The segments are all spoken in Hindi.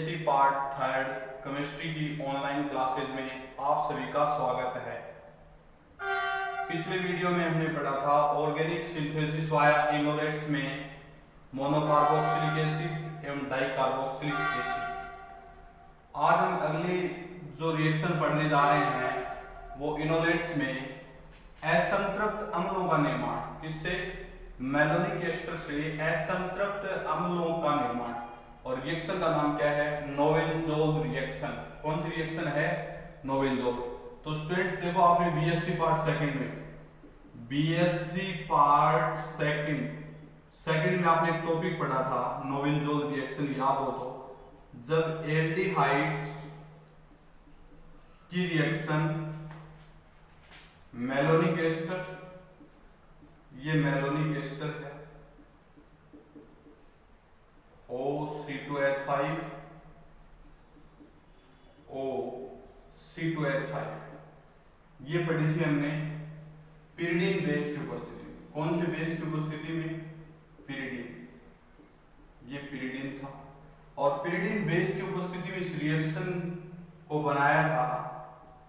बीएससी पार्ट थर्ड केमिस्ट्री की ऑनलाइन क्लासेज में आप सभी का स्वागत है। पिछले वीडियो में हमने पढ़ा था ऑर्गेनिक सिंथेसिस वाया इनोलेट्स में मोनोकार्बोक्सिलिक एसिड एवं डाइकार्बोक्सिलिक एसिड। आज हम अगली जो रिएक्शन पढ़ने जा रहे हैं वो इनोलेट्स में असंतृप्त अम्लों का निर्माण, किससे? मैलोनिक एस्टर से असंतृप्त अम्लों का निर्माण। और रिएक्शन का नाम क्या है? नोवेनजोल रिएक्शन। कौन सी रिएक्शन है? नोवेनजोल। तो स्टूडेंट्स देखो, आपने बीएससी पार्ट सेकंड में आपने एक टॉपिक पढ़ा था नोवेनजोल रिएक्शन, याद हो तो, जब एल्डिहाइड्स की रिएक्शन मैलोनिक एस्टर, ये मैलोनिक एस्टर है, OC2H5 OC2H5, ये पढ़ी थी हमने पिरिडीन बेस की उपस्थिति में। कौन से बेस की उपस्थिति में? पिरिडीन। ये पिरिडीन था और पिरिडीन बेस की उपस्थिति में इस रिएक्शन को बनाया था।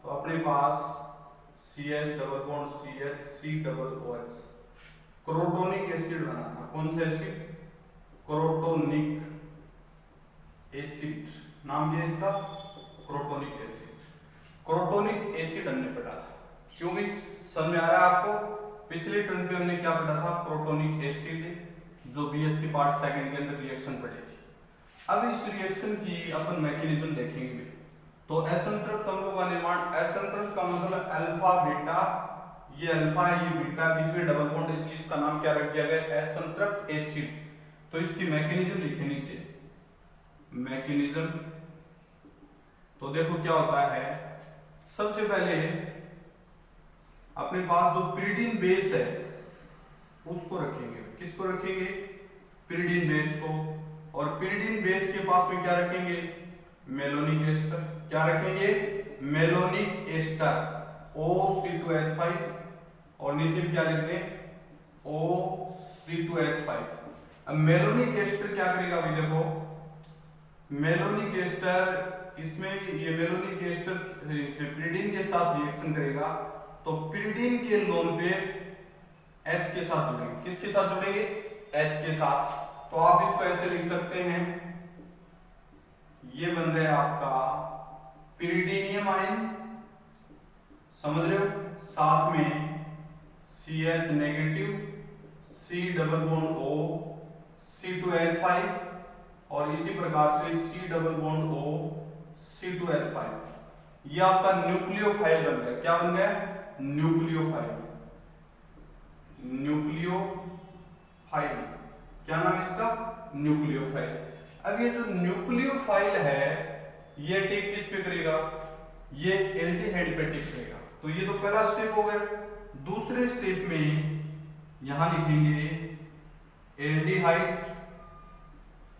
तो अपने पास CH double bond CH C double OH crotonic acid बना था। कौन सा एसिड? Crotonic acid. नाम क्या इसका? Crotonic acid. क्रोटोनिक एसिड हमने पढ़ा था। क्यों भी समझ में आ रहा है आपको? पिछले टर्म पे हमने क्या पढ़ा था? क्रोटोनिक एसिड, जो बीएससी पार्ट सेकंड के अंदर रिएक्शन पढ़ी थी। अब इस रिएक्शन की अपन मैकेनिज्म देखेंगे। तो असंतृप्त अम्लों का निर्माण, असंतृप्त का मतलब अल्फा बीटा, ये अल्फा है ये बीटा, बीच में डबल बॉन्ड, इसलिए इसका नाम क्या रख दिया गया? असंतृप्त एसिड। तो इसकी मैकेनिज्म लिखे नीचे, मैकेनिज्म। तो देखो क्या होता है, सबसे पहले अपने पास जो पिरिडीन बेस है उसको रखेंगे। किसको रखेंगे? पिरिडीन बेस को। और पिरिडीन बेस के पास में क्या रखेंगे? Malonic ester. क्या रखेंगे? मेलोनिक एस्टर OC2H5 और नीचे क्या लिख दें? OC2H5। अब मेलोनिक एस्टर क्या करेगा? अभी देखो, मेलोनिक एस्टर इसमें, ये मेलोनिक एस्टर पिरिडीन के साथ रिएक्शन करेगा तो पिरिडीन के लोन पे H के साथ जुड़ेंगे। किसके साथ जुड़ेंगे? H के साथ। तो आप इसको ऐसे लिख सकते हैं, ये बन गया आपका पिरिडीनियम आयन, समझ रहे हो? साथ में CH negative, C double bond O C2H5 और इसी प्रकार से C double bond O C2H5। ये आपका न्यूक्लियोफाइल बन गया। क्या बन गया? न्यूक्लियोफाइल। न्यूक्लियोफाइल, क्या नाम इसका? न्यूक्लियोफाइल। अब ये जो न्यूक्लियोफाइल है ये टिक किस पे करेगा? ये एल्डिहाइड पे टिक करेगा। तो ये तो पहला स्टेप हो गया। दूसरे स्टेप में यहां लिखेंगे एल्डिहाइड,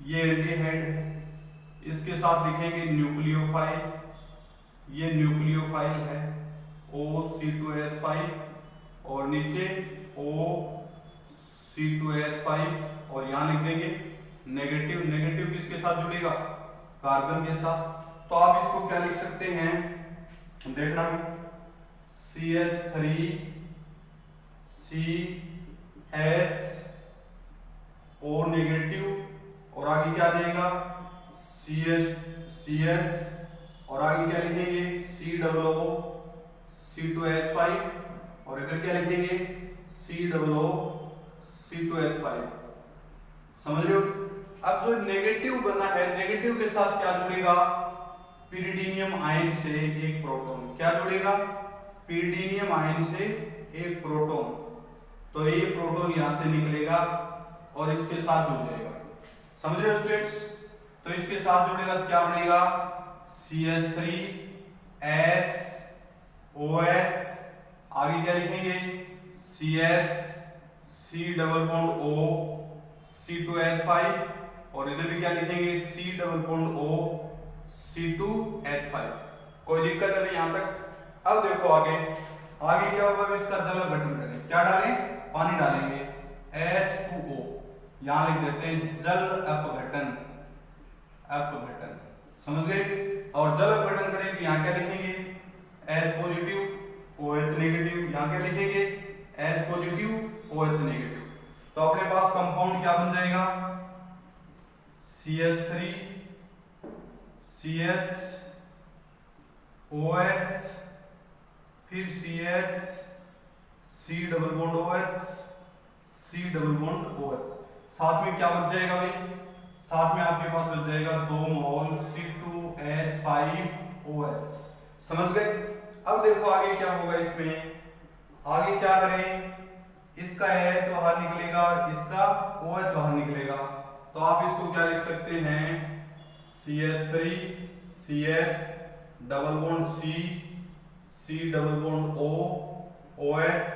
ये एल्डिहाइड है, इसके साथ लिखेंगे न्यूक्लियोफाइल, ये न्यूक्लियोफाइल है OC2H5 और नीचे OC2H5 और यहां लिख देंगे नेगेटिव। नेगेटिव किसके साथ जुड़ेगा? कार्बन के साथ। तो आप इसको क्या लिख सकते हैं? देखना, CH3 CHO नेगेटिव और आगे क्या जाएगा? CH और आगे क्या लिखेंगे? C डबल O C2H5 और इधर क्या लिखेंगे? C double O C2H5। समझ रहे हो? अब जो नेगेटिव बना है, नेगेटिव के साथ क्या जुड़ेगा? पिरिडीनियम आयन से एक प्रोटॉन। क्या जुड़ेगा? पिरिडीनियम आयन से एक प्रोटॉन। तो ये प्रोटॉन यहां से निकलेगा और इसके साथ जुड़ जाएगा। समझ रहे हो स्टूडेंट्स? तो इसके साथ जुड़ेगा तो क्या बनेगा? CH3 HOH, आगे क्या लिखेंगे? CH C double bond O C2H5 और इधर भी क्या लिखेंगे? C double bond O C2H5। कोई दिक्कत है यहां तक? अब देखो आगे क्या होगा? इसका जल अपघटन करेंगे। क्या डालें? पानी डालेंगे, H2O, यहां लिख देते हैं जल अपघटन। अपघटन समझ गए। और जब अपघटन करें तो यहाँ क्या लिखेंगे, H पॉजिटिव OH नेगेटिव, यहाँ क्या लिखेंगे H पॉजिटिव OH नेगेटिव। तो अपने पास कंपाउंड क्या बन जाएगा, CH3 CH OH फिर CH C double bond OH C double bond OH। साथ में क्या बच जाएगा भाई, साथ में आपके पास बच जाएगा 2 मोल C2H5OH। समझ गए। अब देखो आगे क्या होगा इसमें, आगे क्या करें, इसका H बाहर निकलेगा और इसका OH बाहर निकलेगा। तो आप इसको क्या लिख सकते हैं, CH3 CH double bond C C double bond O OH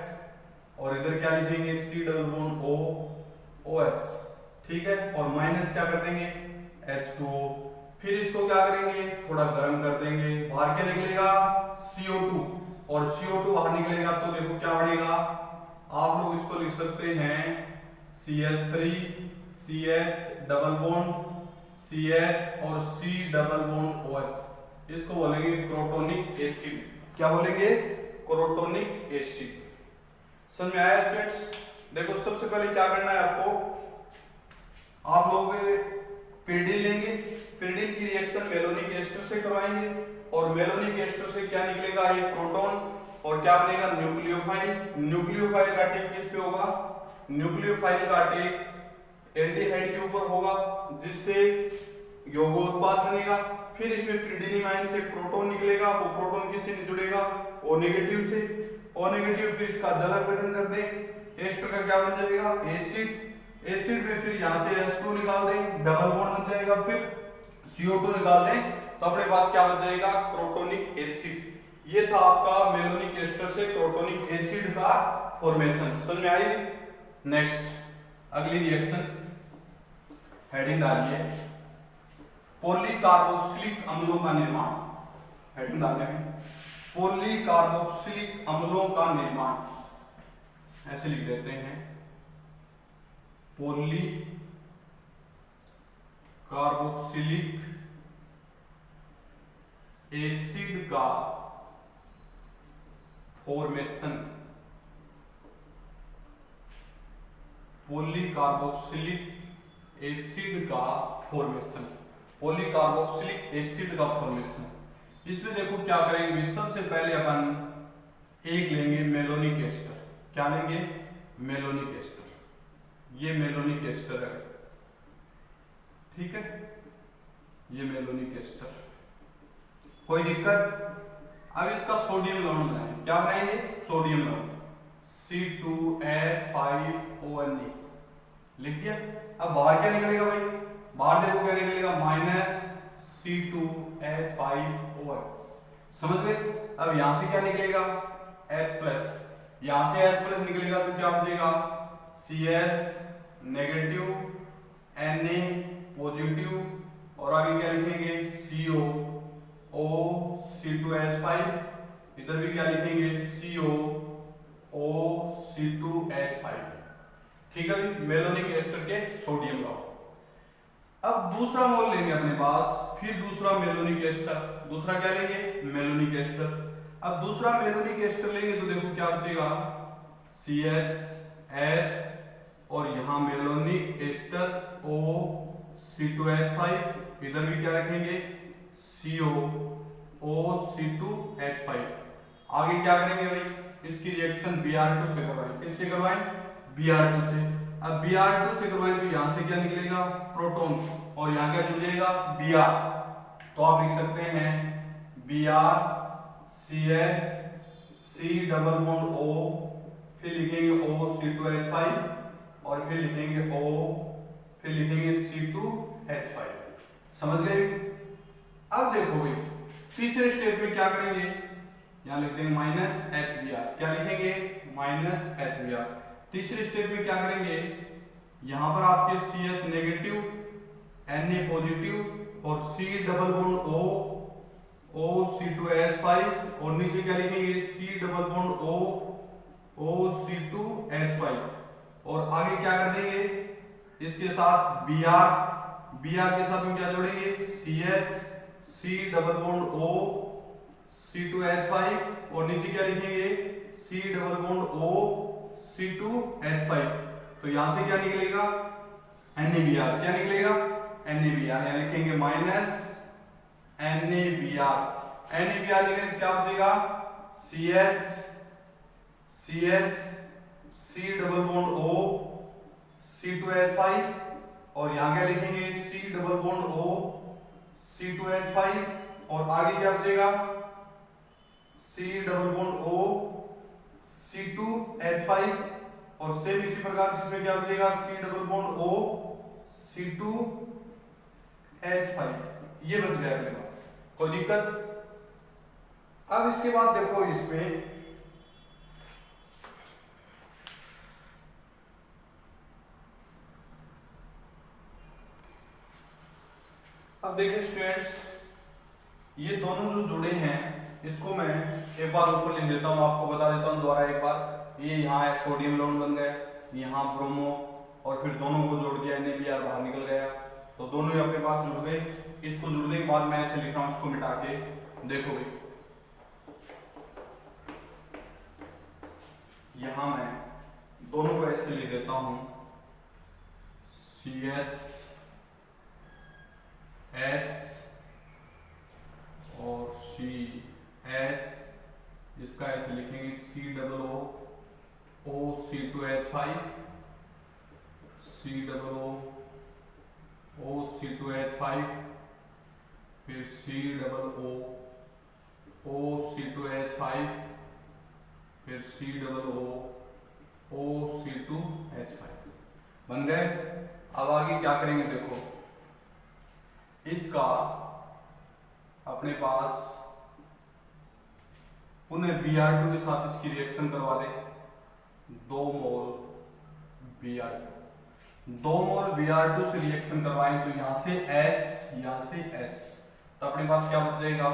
और इधर क्या लिखेंगे C double bond O OH। ठीक है, और माइनस क्या कर देंगे H2O। फिर इसको क्या करेंगे, थोड़ा गर्म कर देंगे, बाहर क्या निकलेगा CO2 और CO2 बाहर निकलेगा तो देखो क्या बनेगा, आप लोग इसको लिख सकते हैं CH3 CH double bond CH और C डबल बॉन्ड OH। इसको बोलेंगे क्रोटोनिक एसिड। क्या बोलेंगे, क्रोटोनिक एसिड। समझ में आया स्टूडेंट्स। देखो सबसे पहले क्या करना है आपको, आप लोग पिरिडिन लेंगे, पिरिडिन की रिएक्शन मेलोनिक एस्टर से करवाएंगे और मेलोनिक एस्टर से क्या निकलेगा, एक प्रोटॉन और क्या बनेगा न्यूक्लियोफाइल। न्यूक्लियोफाइल का अटैक किस पे होगा, न्यूक्लियोफाइल का अटैक एल्डिहाइड के ऊपर होगा जिससे यौगोत्पाद बनेगा। फिर इसमें पिरिडिनियम आयन से प्रोटॉन निकलेगा, वो प्रोटॉन किससे जुड़ेगा, O नेगेटिव से, O नेगेटिव फिर इसका जल अपघटन कर दें, एस्टर का क्या बन जाएगा एसिड। एसिड में फिर यहां से H2 निकाल दें, डबल बॉन्ड बन जाएगा, फिर CO2 निकाल दें तो अपने पास क्या बच जाएगा, क्रोटोनिक एसिड। ये था आपका मेलोनिक एस्टर से क्रोटोनिक एसिड का फॉर्मेशन। समझ में आई। नेक्स्ट अगली रिएक्शन हेडिंग डालिए, पॉलीकार्बोक्सिलिक अम्लों का निर्माण। हेडिंग डालने में पॉलीकार्बोक्सिलिक अम्लों का निर्माण, ऐसे लिख देते हैं पॉलीकार्बोक्सिलिक एसिड का फॉर्मेशन। पॉलीकार्बोक्सिलिक एसिड का फॉर्मेशन, पॉलीकार्बोक्सिलिक एसिड का फॉर्मेशन। इसमें देखो क्या करेंगे, सबसे पहले अपन एक लेंगे मेलोनिक एस्टर। क्या लेंगे, मेलोनिक एस्टर। ये मेलोनिक एस्टर है, ठीक है, ये मेलोनिक एस्टर, कोई दिक्कत। अब इसका सोडियम लवण बनाएंगे। क्या बनाएंगे, सोडियम लवण C2H5ONe लिख दिया। अब बाहर क्या निकलेगा भाई, बाहर देखो क्या निकलेगा -C2H5OH। समझ गए। अब यहां से क्या निकलेगा H+, यहां से H+ निकलेगा तो क्या बचेगा CH नेगेटिव Na पॉजिटिव और आगे क्या लिखेंगे CO O C2H5, इधर भी क्या लिखेंगे CO O C2H5। ठीक है, मेलोनिक एस्टर के सोडियम का। अब दूसरा मोल लेंगे अपने पास, फिर दूसरा मेलोनिक एस्टर, दूसरा क्या लेंगे मेलोनिक एस्टर। अब दूसरा मेलोनिक एस्टर लेंगे तो देखो क्या बचेगा CH और यहां मेलोनिक एस्टर O C2H5, इधर भी क्या रखेंगे CO O C2H5। आगे क्या करेंगे भाई, इसकी रिएक्शन Br2 से करवाएं। किससे करवाएं, Br2 से। अब Br2 से करवाएं तो यहां से क्या निकलेगा प्रोटॉन और यहां क्या जुड़ जाएगा Br। तो आप लिख सकते हैं Br CH C double bond O, फिर लिखेंगे O C2H5 और फिर लिखेंगे O, फिर लिखेंगे C2H5। समझ गए। अब देखो भाई तीसरे स्टेप में क्या करेंगे, यहां लिख देंगे -HBr। क्या लिखेंगे -HBr। तीसरे स्टेप में क्या करेंगे, यहां पर आपके CH नेगेटिव Na पॉजिटिव और C double bond O C2H5 और नीचे क्या लिखेंगे C double bond O C2H5 और आगे क्या कर देंगे इसके साथ Br के साथ में क्या जोड़ेंगे CH C double bond O C2H5 और नीचे क्या लिखेंगे C double bond O C2H5। तो यहां से क्या निकलेगा NaBr, क्या निकलेगा NaBr, यहां लिखेंगे माइनस NaBr। NaBr लिखेंगे क्या बचेगा CH C double bond O C2H5 और यहां क्या लिखेंगे C double bond O C2H5 और आगे क्या बचेगा C double bond O C2H5 और सेम इसी प्रकार से इसमें क्या बचेगा C double bond O C2H5। ये बच गया अपने पास, कोई दिक्कत। अब इसके बाद देखो इसमें अब देखिए स्टूडेंट्स, ये दोनों जो जुड़े हैं इसको मैं एक बार ऊपर लिख देता हूँ, आपको बता देता हूँ दोबारा एक बार। ये यहाँ है सोडियम लोन बन गए, यहाँ ब्रोमो और फिर दोनों को जोड़ दिया NaBr बाहर निकल गया, तो दोनों ही अपने पास जुड़ गए। इसको जुड़ने के बाद मैं ऐसे लिख रहा हूँ, इसको मिटा के देखो भाई, यहां मैं दोनों को ऐसे लिख देता हूं CH H और CH, इसका ऐसे लिखेंगे C double O O C2H5 C double O O C2H5 फिर C double O O C2H5 फिर C double O O C2H5 बन गए। अब आगे क्या करेंगे देखो, इसका अपने पास पुनः Br2 के साथ इसकी रिएक्शन करवा दें, 2 मोल Br2 से रिएक्शन करवाएं तो यहां से H यहां से H, तो अपने पास क्या बच जाएगा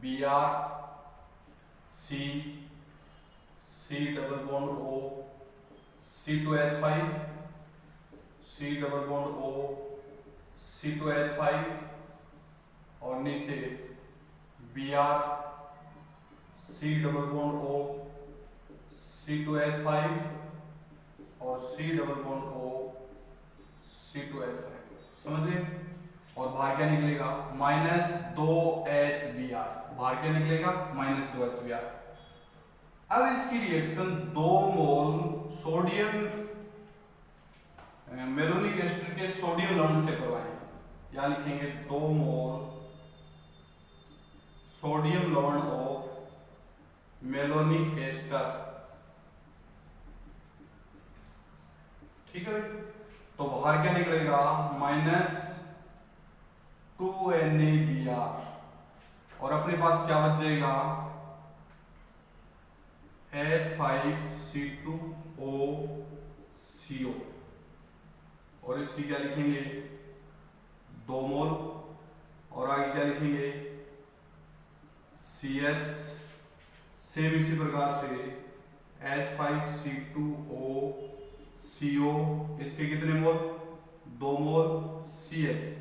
Br C double bond O C2H5 C double bond O C2H5 और नीचे Br C double bond O C2H5 और C double bond O C2H5, समझे। और बाहर क्या निकलेगा -2HBr, बाहर क्या निकलेगा -2HBr। अब इसकी reaction 2 mole sodium malonic ester के सोडियम लवण से करवाएं, या लिखेंगे 2 मोल सोडियम लवण ऑफ मेलोनिक एस्टर, ठीक है। तो बाहर क्या निकलेगा -2NaBr और अपने पास क्या बच जाएगा H5C2O और इसकी क्या लिखेंगे 2 मोल और आगे क्या लिखेंगे CH, सेम इसी प्रकार से H5C2O इसके कितने मोल 2 मोल CH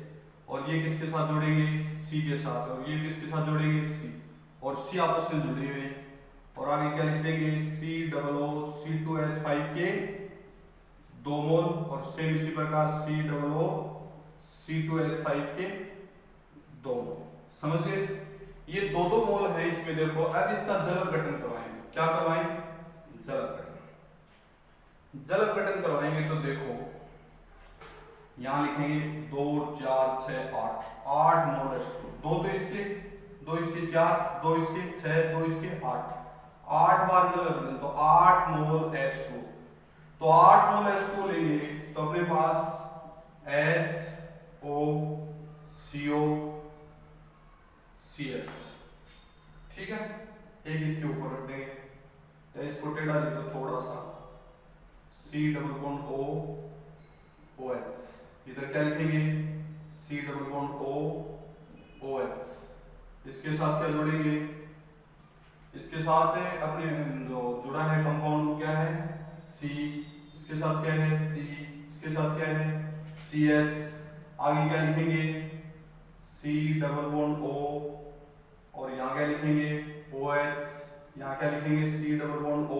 और ये किसके साथ जोड़ेंगे C के साथ और ये किसके साथ जोड़ेंगे C और C आपस में जुड़े हुए हैं। और आगे क्या लिख देंगे COO C2H5 के 2 मोल और सेम इसी प्रकार COO C2H5 के 2 मोल, समझ गए। ये 2 मोल है इसमें देखो। अब इसका जल अपघटन करवाएंगे, क्या करवाएंगे जल अपघटन करवाएंगे तो देखो यहां लिखेंगे 2 4 6 8 मोल H2, 2 तो इसके 2 इसके 4 2 इसके 6 2 इसके 8 बार जल अपघटन तो 8 मोल H2, तो 8 मोल H2 लेंगे तो अपने पास HOCO CH, ठीक है। एक इसके ऊपर रख देंगे या इसको टेढ़ा लिख दो थोड़ा सा C double bond O OH, इधर क्या लिखेंगे C double bond O OH, इसके साथ क्या जोड़ेंगे इसके साथ अपने जो जुड़ा है कंपाउंड क्या है C, इसके साथ क्या है C, इसके साथ क्या है CH, आगे क्या लिखेंगे C डबल बॉन्ड O, और यहाँ क्या लिखेंगे OH, यहाँ क्या लिखेंगे C डबल बॉन्ड O,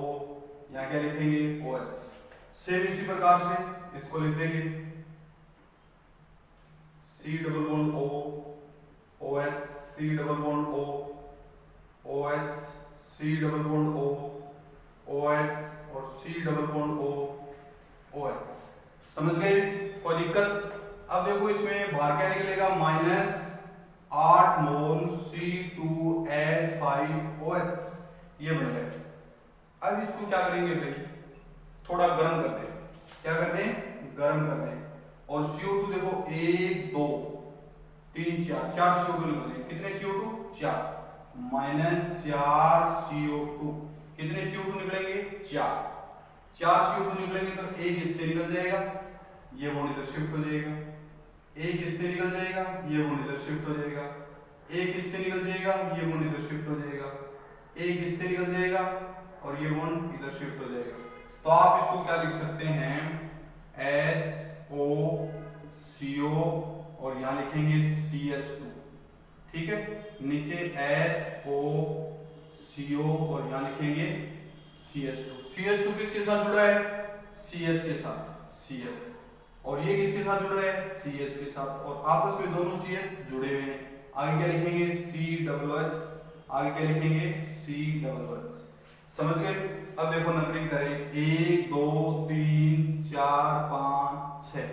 यहाँ क्या लिखेंगे OH। सेम इसी प्रकार से इसको लिख देंगे C double bond O, OH, C double bond O, OH, C double bond O, OH और C double bond O, OH। समझ गए, कोई दिक्कत? अब देखो इसमें बाहर क्या निकलेगा, -8 मोल C2H5OH, ये बन गया। अब इसको क्या करेंगे भाई, थोड़ा गर्म कर दें। क्या कर दें, गर्म कर दें। और CO2 देखो 1 2 3 4 CO2 निकले। कितने CO2? 4 -4 CO2। कितने CO2 निकलेंगे? 4 CO2 निकलेंगे तो एक इससे निकल जाएगा, ये बॉन्ड इधर शिफ्ट हो जाएगा। एक इससे निकल जाएगा, ये बॉन्ड इधर शिफ्ट हो जाएगा। एक इससे निकल जाएगा, ये बॉन्ड इधर शिफ्ट हो जाएगा। एक इससे निकल जाएगा और ये बॉन्ड इधर शिफ्ट हो जाएगा। तो आप इसको क्या लिख सकते हैं, HOCO और यहां लिखेंगे CH2। ठीक है, नीचे HOCO और यहां लिखेंगे CH2। CH2 किसके साथ जुड़ा है? CH के साथ, CH। और ये किसके साथ जुड़ा है? CH के साथ। और आपस में दोनों CH जुड़े हुए हैं। आगे क्या लिखेंगे? COOH। आगे क्या लिखेंगे? COOH। समझ गए? अब देखो नंबरिंग करें, 1 2 3 4 5 6।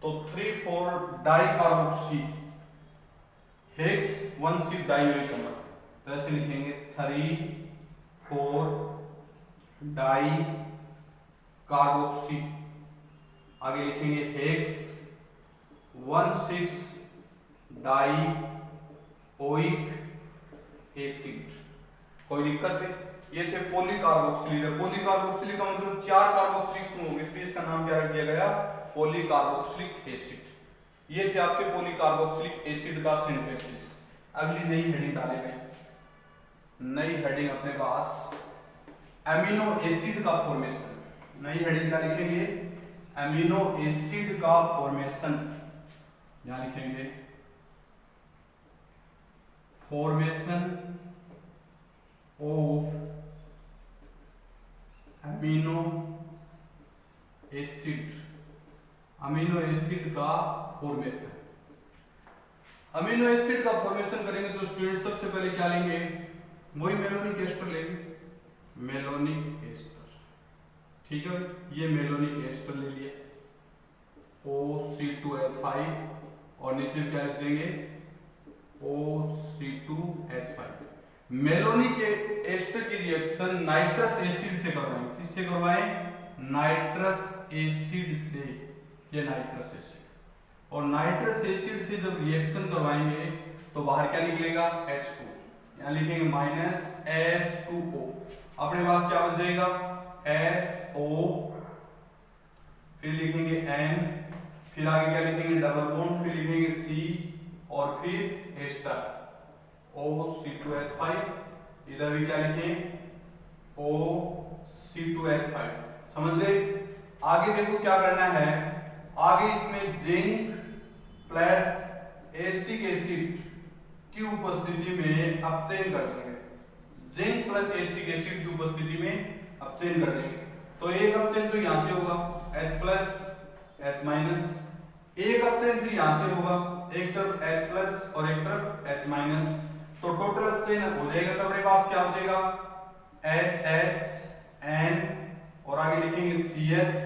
तो 3 4 डाई कार्बोक्सी हेक्स 1 डाई कमर, तो ऐसे लिखेंगे 3 4 डाई कार्बोक्सी। आगे लिखेंगे हेक्स 1 डाई ओइक एसिड। कोई दिक्कत है? ये थे पॉलीकार्बोक्सिलिक। पॉलीकार्बोक्सिलिक का मतलब 4 कार्बोक्सिलिक समूह, इसलिए इसका नाम क्या रख दिया गया? पॉलीकार्बोक्सिलिक एसिड। ये थे आपके पॉलीकार्बोक्सिलिक एसिड का सिंथेसिस। अगली नई हेडिंग डाले गए, नई हेडिंग अपने पास एमिनो एसिड का फॉर्मेशन। नई हेडिंग क्या लिखेंगे? एमिनो एसिड का फॉर्मेशन। यहां लिखेंगे formation of amino acid. Amino acid का फॉर्मेशन। अमीनो एसिड का फॉर्मेशन करेंगे तो स्टूडेंट सबसे पहले क्या लेंगे? वही मेलोनिक एस्टर लेंगे, मेलोनिक एस्टर। ठीक है, ये मेलोनिक एस्टर ले लिया, OC2H5 और नीचे क्या लिख देंगे? OC2H5। मेलोनिक एस्टर की रिएक्शन नाइट्रस एसिड से करवाएं। किससे करवाएं? नाइट्रस एसिड से। ये नाइट्रस एसिड, और नाइट्रस एसिड से जब रिएक्शन करवाएंगे तो बाहर क्या निकलेगा? H2। यहां लिखेंगे -H2O। अपने पास क्या बच जाएगा? HO, फिर लिखेंगे N, फिर आगे क्या लिखेंगे? डबल बॉन्ड, फिर लिखेंगे C और फिर एस्टर OC2H5। इधर भी क्या लिखें? OC2H5। समझ गए? आगे देखो क्या करना है। आगे इसमें जिंक प्लस एसिटिक एसिड की उपस्थिति में अपचयन कर देंगे। जिंक प्लस एसिटिक एसिड की उपस्थिति में अपचयन कर देंगे। तो एक अपचयन तो यहां से होगा H प्लस H माइनस, एक अपचयन फिर यहां से होगा, एक तरफ H प्लस और एक तरफ H माइनस। तो टोटल अपचयन हो जाएगा। तो अपने पास क्या बचेगा? HHN और आगे लिखेंगे CH,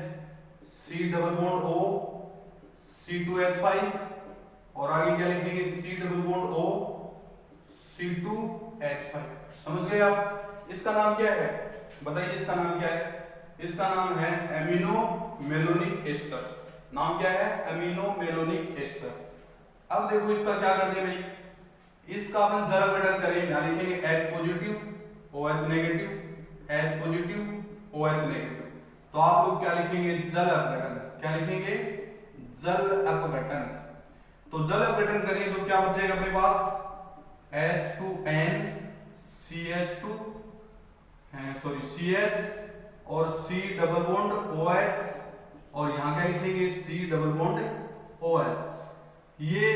C double bond O, C2H5 और आगे क्या लिखेंगे? C double bond O, C2H5। समझ गए आप? इसका नाम क्या है? बताइए, इसका नाम क्या है? इसका नाम है एमिनो मेलोनिक एस्टर। नाम क्या है? Amino malonic ester. अब देखो इसका क्या कर दे भाई, इसका अपन जल अपघटन करें। यहां लिखेंगे H positive OH negative, H positive OH negative. तो आप लोग क्या लिखेंगे? जल अपघटन। क्या लिखेंगे? जल अपघटन। तो जल अपघटन करें तो क्या बच जाएगा अपने पास? H2N CH2 CH और C डबल बॉन्ड OH और यहां क्या लिखेंगे? C double bond OH। ये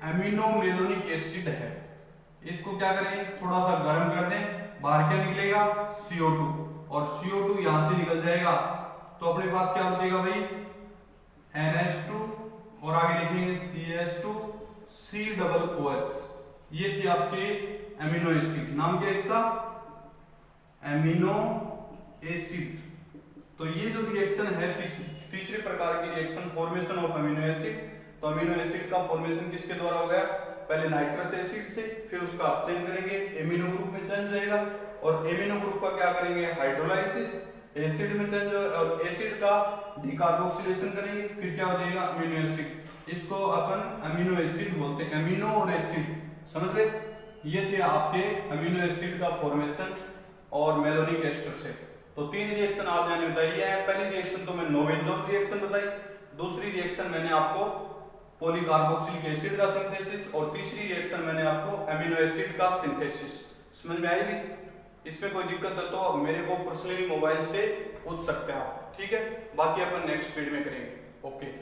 एमिनो मेलोनिक एसिड है, इसको क्या करें, थोड़ा सा गर्म कर दें, बाहर क्या निकलेगा, CO2, और CO2 यहां से निकल जाएगा तो अपने पास क्या बचेगा भाई, NH2, और आगे लिखेंगे CH2 COOH। ये थी आपके एमिनो एसिड, नाम क्या है इसका, एमिनो एसिड। तो ये जो रिएक्शन है तीसरे प्रकार की reaction, formation of amino acid. तो अमीनो एसिड का फॉर्मेशन किसके द्वारा हो गया, पहले नाइट्रस एसिड से, फिर उसका चेंज करेंगे, एमिनो ग्रुप में चेंज जाएगा, और एमिनो ग्रुप का क्या करेंगे, हाइड्रोलाइसिस, एसिड में चेंज, और एसिड का डीकार्बोक्सिलेशन करेंगे, फिर क्या हो जाएगा, अमीनो एसिड। इसको अपन अमीनो एसिड बोलते हैं, अमीनो और एसिड, समझ गए। ये थे आपके अमीनो एसिड का फॉर्मेशन और मेलोनिक एस्टर से। तो 3 रिएक्शन आज मैंने बताई है। पहली रिएक्शन तो मैं नोवेंजोल रिएक्शन बताई, दूसरी रिएक्शन मैंने आपको पॉलीकार्बोक्सिलिक एसिड का सिंथेसिस, और तीसरी रिएक्शन मैंने आपको अमीनो एसिड का सिंथेसिस। समझ में आएगी, इसमें कोई दिक्कत है तो मेरे को पर्सनली मोबाइल से पूछ सकते हैं आप, ठीक है। बाकी अपन नेक्स्ट वीडियो में करेंगे, ओके।